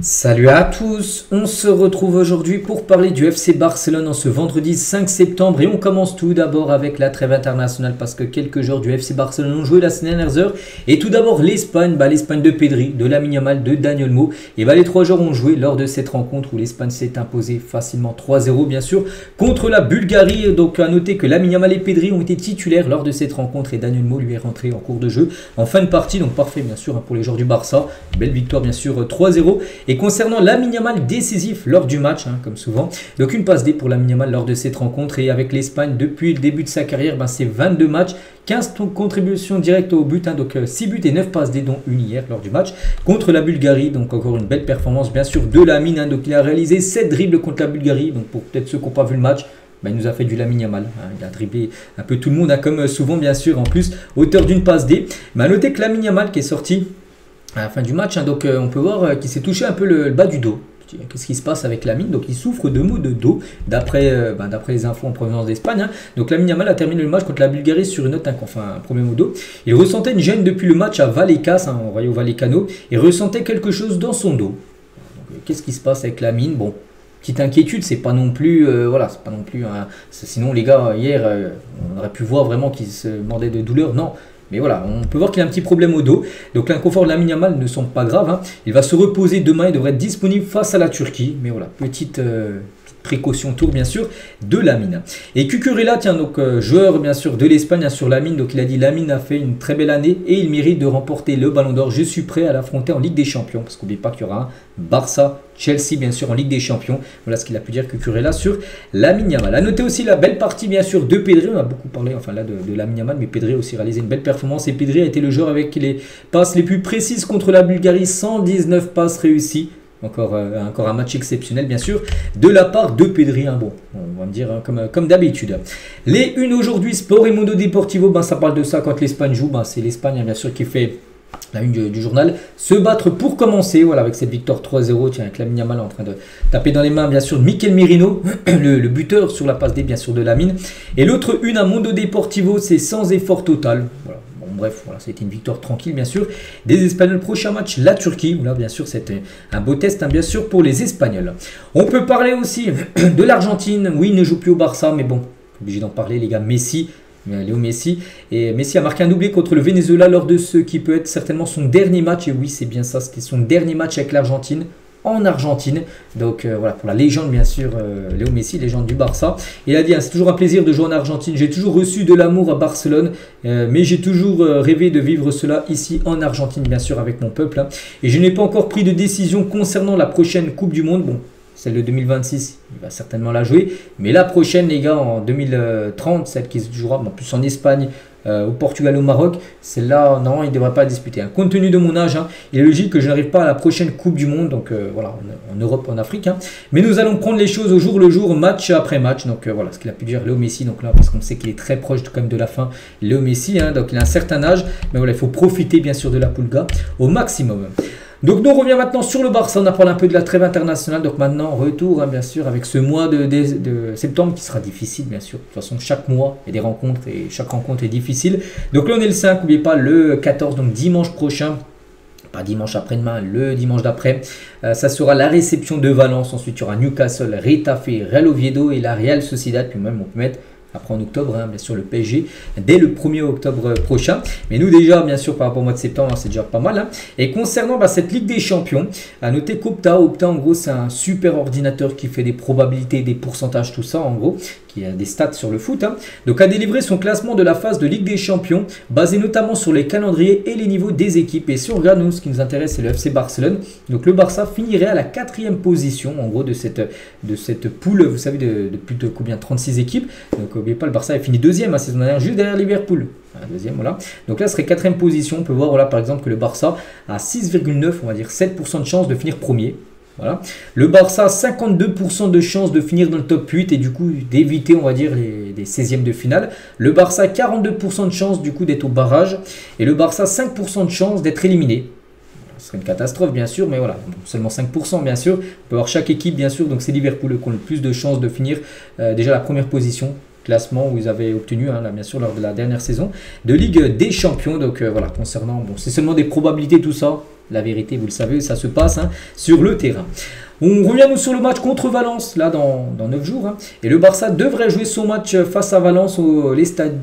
Salut à tous, on se retrouve aujourd'hui pour parler du FC Barcelone en ce vendredi 5 septembre et on commence tout d'abord avec la trêve internationale parce que quelques joueurs du FC Barcelone ont joué la dernières heures et tout d'abord l'Espagne, l'Espagne de Pedri, de Lamine Yamal, de Dani Olmo et les trois joueurs ont joué lors de cette rencontre où l'Espagne s'est imposée facilement 3-0 bien sûr contre la Bulgarie. Donc à noter que Lamine Yamal et Pedri ont été titulaires lors de cette rencontre et Dani Olmo lui est rentré en cours de jeu en fin de partie, donc parfait bien sûr pour les joueurs du Barça, belle victoire bien sûr 3-0. Et concernant Lamine Yamal décisif lors du match, comme souvent, donc une passe D pour Lamine Yamal lors de cette rencontre et avec l'Espagne depuis le début de sa carrière, c'est 22 matchs, 15 contributions directes au but, donc 6 buts et 9 passes D dont une hier lors du match contre la Bulgarie, donc encore une belle performance bien sûr de Lamine, donc il a réalisé 7 dribbles contre la Bulgarie, donc pour peut-être ceux qui n'ont pas vu le match, il nous a fait du Lamine Yamal, il a dribblé un peu tout le monde, comme souvent bien sûr en plus, auteur d'une passe D, mais à noter que Lamine Yamal qui est sorti à la fin du match, donc on peut voir qu'il s'est touché un peu le bas du dos. Qu'est-ce qui se passe avec Lamine? Donc il souffre de maux de dos, d'après les infos en provenance d'Espagne. Donc Lamine Yamal a terminé le match contre la Bulgarie sur une note, un premier mot dos. Il ressentait une gêne depuis le match à Vallecas, au Rayo Vallecano, et ressentait quelque chose dans son dos. Qu'est-ce qui se passe avec Lamine? Bon, petite inquiétude, c'est pas non plus, c'est pas non plus. Sinon les gars hier, on aurait pu voir vraiment qu'ils se mordaient de douleur. Non. Mais voilà, on peut voir qu'il a un petit problème au dos. Donc l'inconfort de Lamine Yamal ne semble pas grave. Il va se reposer demain et devrait être disponible face à la Turquie. Mais voilà, petite précaution tour bien sûr de Lamine. Et Cucurella, joueur bien sûr de l'Espagne sur Lamine. Donc il a dit Lamine a fait une très belle année et il mérite de remporter le Ballon d'Or. Je suis prêt à l'affronter en Ligue des Champions. Parce qu'oubliez pas qu'il y aura un Barça, Chelsea bien sûr en Ligue des Champions. Voilà ce qu'il a pu dire Cucurella sur Lamine Yamal. A noter aussi la belle partie bien sûr de Pedri. On a beaucoup parlé de Lamine Yamal, mais Pedri a aussi réalisé une belle performance. Et Pedri a été le joueur avec les passes les plus précises contre la Bulgarie. 119 passes réussies. Encore un match exceptionnel bien sûr de la part de Pedri. Bon, on va me dire comme d'habitude. Les unes aujourd'hui, Sport et Mundo Deportivo, ça parle de ça quand l'Espagne joue. C'est l'Espagne bien sûr qui fait la une du journal. Se battre pour commencer, voilà, avec cette victoire 3-0. Tiens, avec Lamine Yamal en train de taper dans les mains bien sûr Mikel Merino, le buteur sur la passe D bien sûr de Lamine. Et l'autre une à Mundo Deportivo, c'est sans effort total. Voilà. Bref, voilà, ça a été une victoire tranquille, bien sûr, des Espagnols. Prochain match, la Turquie. Là, bien sûr, c'était un beau test, bien sûr, pour les Espagnols. On peut parler aussi de l'Argentine. Oui, il ne joue plus au Barça, mais bon, obligé d'en parler, les gars. Léo Messi. Et Messi a marqué un doublé contre le Venezuela lors de ce qui peut être certainement son dernier match. Et oui, c'est bien ça, c'était son dernier match avec l'Argentine. En Argentine, donc voilà pour la légende bien sûr Léo Messi, légende du Barça. Il a dit c'est toujours un plaisir de jouer en Argentine, j'ai toujours reçu de l'amour à Barcelone, mais j'ai toujours rêvé de vivre cela ici en Argentine bien sûr avec mon peuple, et je n'ai pas encore pris de décision concernant la prochaine Coupe du Monde. Bon, celle de 2026, il va certainement la jouer, mais la prochaine les gars en 2030, celle qui se jouera en plus en Espagne, au Portugal, au Maroc, celle-là, non, il ne devrait pas la disputer. Compte tenu de mon âge, il est logique que je n'arrive pas à la prochaine Coupe du Monde, donc voilà, en Europe, en Afrique. Mais nous allons prendre les choses au jour le jour, match après match. Donc voilà ce qu'il a pu dire Léo Messi, donc là, parce qu'on sait qu'il est très proche quand même de la fin, Léo Messi, donc il a un certain âge, mais voilà, il faut profiter bien sûr de la Pulga au maximum. Donc nous on revient maintenant sur le Barça, on a parlé un peu de la trêve internationale, donc maintenant retour bien sûr avec ce mois de septembre qui sera difficile bien sûr, de toute façon chaque mois il y a des rencontres et chaque rencontre est difficile. Donc là on est le 5, n'oubliez pas le 14, donc dimanche prochain, pas dimanche après-demain, le dimanche d'après, ça sera la réception de Valence, ensuite il y aura Newcastle, Retafe, Real Oviedo et la Real Sociedad, puis même on peut mettre après en octobre, bien sûr le PSG, dès le 1er octobre prochain. Mais nous déjà, bien sûr, par rapport au mois de septembre, c'est déjà pas mal. Et concernant cette Ligue des Champions, à noter qu'Opta, en gros, c'est un super ordinateur qui fait des probabilités, des pourcentages, tout ça, en gros, qui a des stats sur le foot. Donc a délivré son classement de la phase de Ligue des Champions, basé notamment sur les calendriers et les niveaux des équipes. Et si on regarde, nous, ce qui nous intéresse, c'est le FC Barcelone. Donc le Barça finirait à la 4e position, en gros, de cette poule, vous savez, de plus de combien, 36 équipes. Donc n'oubliez pas, le Barça a fini 2e la saison dernière, juste derrière Liverpool. Deuxième, voilà. Donc là, ce serait 4e position. On peut voir, voilà, par exemple, que le Barça a 6,9, on va dire 7% de chance de finir premier. Voilà. Le Barça a 52% de chances de finir dans le top 8 et du coup d'éviter, on va dire, les 16e de finale. Le Barça a 42% de chances du coup d'être au barrage et le Barça a 5% de chances d'être éliminé. Ce serait une catastrophe bien sûr, mais voilà, seulement 5% bien sûr. On peut avoir chaque équipe bien sûr, donc c'est Liverpool qui ont le plus de chances de finir déjà la première position. Classement où ils avaient obtenu, là, bien sûr, lors de la dernière saison de Ligue des Champions. Donc voilà, concernant, bon, c'est seulement des probabilités tout ça. la vérité, vous le savez, ça se passe sur le terrain. On revient nous sur le match contre Valence, là dans 9 jours. Et le Barça devrait jouer son match face à Valence au stade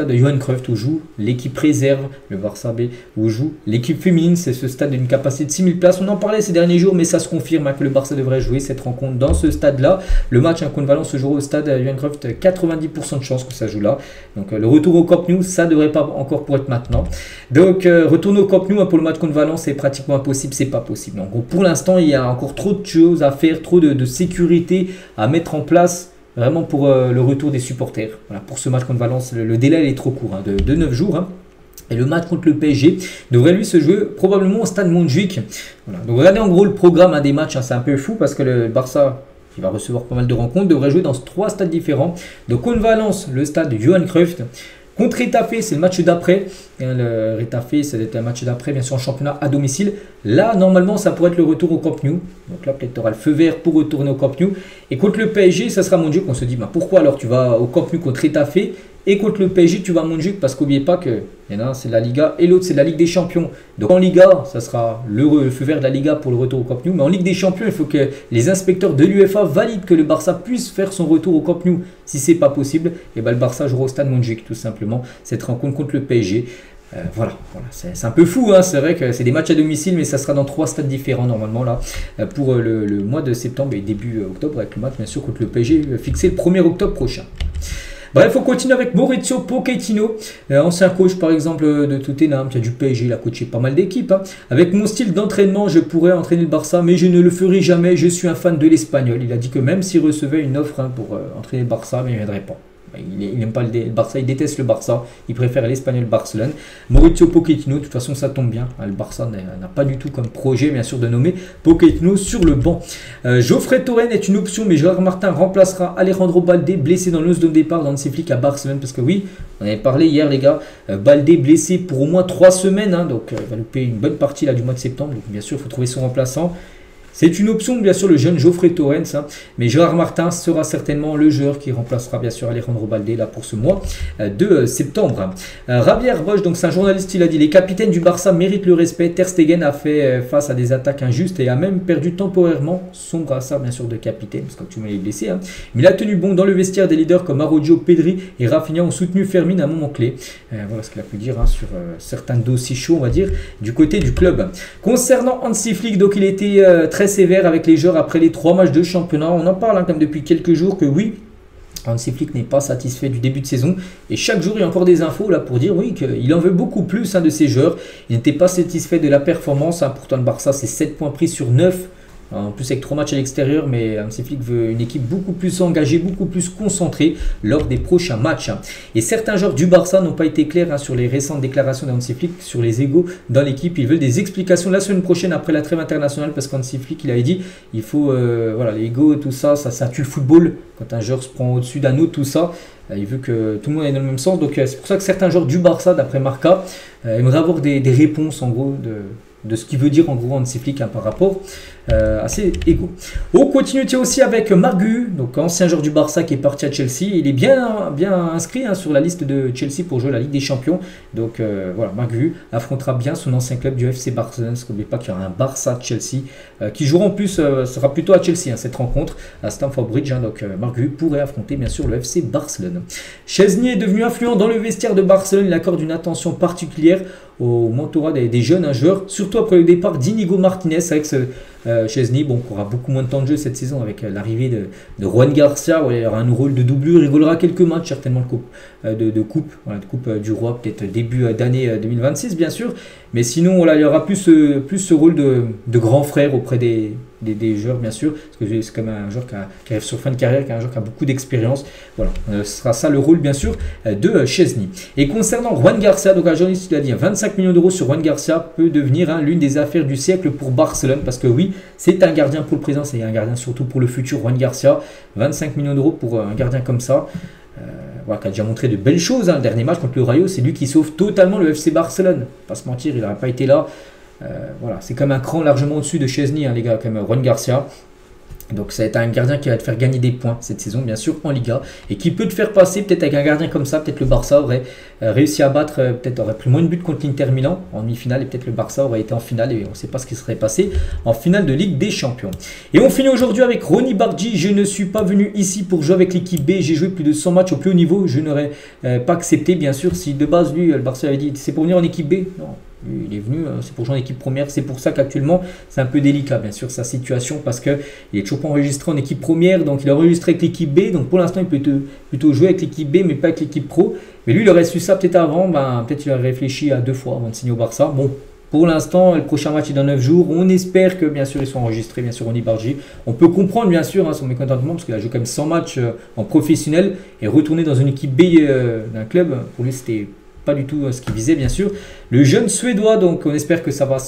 de Johan Cruyff, où joue l'équipe réserve, le Barça B, où joue l'équipe féminine. C'est ce stade d'une capacité de 6000 places. On en parlait ces derniers jours, mais ça se confirme que le Barça devrait jouer cette rencontre dans ce stade-là. Le match contre Valence se jouera au stade Johan Cruyff, 90% de chances que ça joue là. Donc le retour au Camp Nou, ça ne devrait pas encore pour être maintenant. Donc retourner au Camp Nou pour le match contre Valence, c'est pratiquement impossible, c'est pas possible. Donc pour l'instant, il y a encore trop de choses à faire, trop de sécurité à mettre en place vraiment pour le retour des supporters. Voilà, pour ce match contre Valence, le délai est trop court, de 9 jours. Et le match contre le PSG devrait lui se jouer probablement au stade Montjuic. Voilà. Donc regardez en gros le programme des matchs, c'est un peu fou parce que le Barça, qui va recevoir pas mal de rencontres, devrait jouer dans 3 stades différents. Donc contre Valence, le stade Johan Cruyff. Contre Retafe, c'est le match d'après. Le Retafe, c'est un match d'après, bien sûr, en championnat à domicile. Là, normalement, ça pourrait être le retour au Camp Nou. Donc là, peut-être tu auras le feu vert pour retourner au Camp Nou. Et contre le PSG, ça sera Montjuic. On se dit, pourquoi alors tu vas au Camp Nou contre Retafe et contre le PSG, tu vas à Montjuic? Parce qu'oubliez pas que il y en a un, c'est la Liga et l'autre, c'est la Ligue des Champions. Donc en Liga, ça sera le feu vert de la Liga pour le retour au Camp Nou. Mais en Ligue des Champions, il faut que les inspecteurs de l'UEFA valident que le Barça puisse faire son retour au Camp Nou. Si c'est pas possible, et le Barça jouera au stade Montjuic, tout simplement, cette rencontre contre le PSG. Voilà. C'est un peu fou, c'est vrai que c'est des matchs à domicile, mais ça sera dans 3 stades différents normalement là pour le mois de septembre et début octobre, avec le match bien sûr contre le PSG fixé le 1er octobre prochain. Bref, on continue avec Maurizio Pochettino, ancien coach par exemple de Tottenham, qui a du PSG, il a coaché pas mal d'équipes. Avec mon style d'entraînement, je pourrais entraîner le Barça, mais je ne le ferai jamais, je suis un fan de l'Espagnol. Il a dit que même s'il recevait une offre pour entraîner le Barça, mais il ne viendrait pas. Il n'aime pas le Barça, il déteste le Barça, il préfère l'Espagnol Barcelone. Maurizio Pochettino, de toute façon ça tombe bien, le Barça n'a pas du tout comme projet bien sûr de nommer Pochettino sur le banc. Geoffrey Torrent est une option, mais Gérard Martin remplacera Alejandro Balde, blessé dans l'os de départ dans ses flics à Barcelone, parce que oui, on avait parlé hier les gars, Balde blessé pour au moins 3 semaines, donc il va louper une bonne partie là, du mois de septembre, donc bien sûr il faut trouver son remplaçant. C'est une option, bien sûr, le jeune Geoffrey Torrent, mais Gérard Martin sera certainement le joueur qui remplacera, bien sûr, Alejandro Balde là, pour ce mois de septembre. Javier Bosch, donc c'est un journaliste, il a dit « Les capitaines du Barça méritent le respect. Ter Stegen a fait face à des attaques injustes et a même perdu temporairement son brassard, bien sûr, de capitaine, parce que comme tu m'as blessé. Mais il a tenu bon dans le vestiaire. Des leaders comme Araujo, Pedri et Rafinha ont soutenu Fermin à un moment clé. » Voilà ce qu'il a pu dire sur certains dossiers chauds, on va dire, du côté du club. Concernant Hansi Flick, donc il était très sévère avec les joueurs après les 3 matchs de championnat. On en parle comme depuis quelques jours que oui, Hansi Flick n'est pas satisfait du début de saison et chaque jour il y a encore des infos là pour dire oui qu'il en veut beaucoup plus de ses joueurs. Il n'était pas satisfait de la performance, pourtant le Barça c'est 7 points pris sur 9. En plus avec 3 matchs à l'extérieur, mais Hansi Flick veut une équipe beaucoup plus engagée, beaucoup plus concentrée lors des prochains matchs. Et certains joueurs du Barça n'ont pas été clairs sur les récentes déclarations d'Hansi Flick sur les égos dans l'équipe. Ils veulent des explications la semaine prochaine après la trêve internationale, parce qu'Hansi Flick il avait dit il faut les égos, tout ça, ça tue le football. Quand un joueur se prend au-dessus d'un autre, tout ça. Il veut que tout le monde aille dans le même sens. Donc c'est pour ça que certains joueurs du Barça, d'après Marca, aimeraient avoir des réponses en gros de ce qu'il veut dire en gros Hansi Flick par rapport à ses égos. On continue aussi avec Margu, donc ancien joueur du Barça qui est parti à Chelsea. Il est bien inscrit sur la liste de Chelsea pour jouer la Ligue des Champions. Donc voilà, Margu affrontera bien son ancien club du FC Barcelone. Parce n'oubliez pas qu'il y aura un Barça-Chelsea qui jouera en plus, sera plutôt à Chelsea cette rencontre, à Stamford Bridge. Donc Margu pourrait affronter bien sûr le FC Barcelone. Chesney est devenu influent dans le vestiaire de Barcelone. Il accorde une attention particulière au mentorat des jeunes joueurs, surtout après le départ d'Inigo Martinez avec Chesney, qui aura beaucoup moins de temps de jeu cette saison avec l'arrivée de Juan Garcia. Il aura un rôle de doublure, il rigolera quelques matchs certainement de coupe du Roi, peut-être début d'année 2026 bien sûr, mais sinon il y aura plus ce rôle de grand frère auprès des joueurs bien sûr, parce que c'est comme un joueur qui arrive sur fin de carrière, qui est un joueur qui a beaucoup d'expérience. Voilà, ce sera ça le rôle bien sûr de Chesney. Et concernant Juan Garcia, donc un journaliste il a dit 25 millions d'euros sur Juan Garcia peut devenir l'une des affaires du siècle pour Barcelone, parce que oui, c'est un gardien pour le présent, c'est un gardien surtout pour le futur. Juan Garcia, 25 millions d'euros pour un gardien comme ça. Qui a déjà montré de belles choses. Le dernier match contre le Rayo, c'est lui qui sauve totalement le FC Barcelone. Pas se mentir, il n'aurait pas été là. C'est comme un cran largement au-dessus de Chesney, les gars, comme Juan Garcia. Donc ça va être un gardien qui va te faire gagner des points cette saison, bien sûr, en Liga. Et qui peut te faire passer, peut-être avec un gardien comme ça, peut-être le Barça aurait réussi à battre, peut-être aurait pris moins de buts contre l'Inter Milan en demi-finale. Et peut-être le Barça aurait été en finale et on ne sait pas ce qui serait passé en finale de Ligue des Champions. Et on finit aujourd'hui avec Ronny Bardghji. Je ne suis pas venu ici pour jouer avec l'équipe B. J'ai joué plus de 100 matchs au plus haut niveau. Je n'aurais pas accepté, bien sûr, si de base, lui, le Barça avait dit c'est pour venir en équipe B. Non. Il est venu, c'est pour jouer en équipe première. C'est pour ça qu'actuellement, c'est un peu délicat, bien sûr, sa situation, parce qu'il est toujours pas enregistré en équipe première. Donc, il a enregistré avec l'équipe B. Donc, pour l'instant, il peut plutôt jouer avec l'équipe B, mais pas avec l'équipe pro. Mais lui, il aurait su ça peut-être avant. Peut-être qu'il aurait réfléchi à 2 fois avant de signer au Barça. Bon, pour l'instant, le prochain match est dans 9 jours. On espère que, bien sûr, ils sont enregistrés, bien sûr, Ronny Bardghji. On peut comprendre, bien sûr, son mécontentement, parce qu'il a joué quand même 100 matchs en professionnel et retourner dans une équipe B d'un club. Pour lui, c'était pas du tout ce qu'il visait, bien sûr. Le jeune Suédois, donc on espère que ça va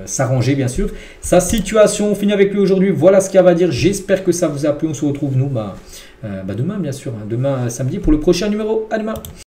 s'arranger, bien sûr. Sa situation, on finit avec lui aujourd'hui. Voilà ce qu'il y a à dire. J'espère que ça vous a plu. On se retrouve, nous, demain, bien sûr. Demain, samedi, pour le prochain numéro. À demain.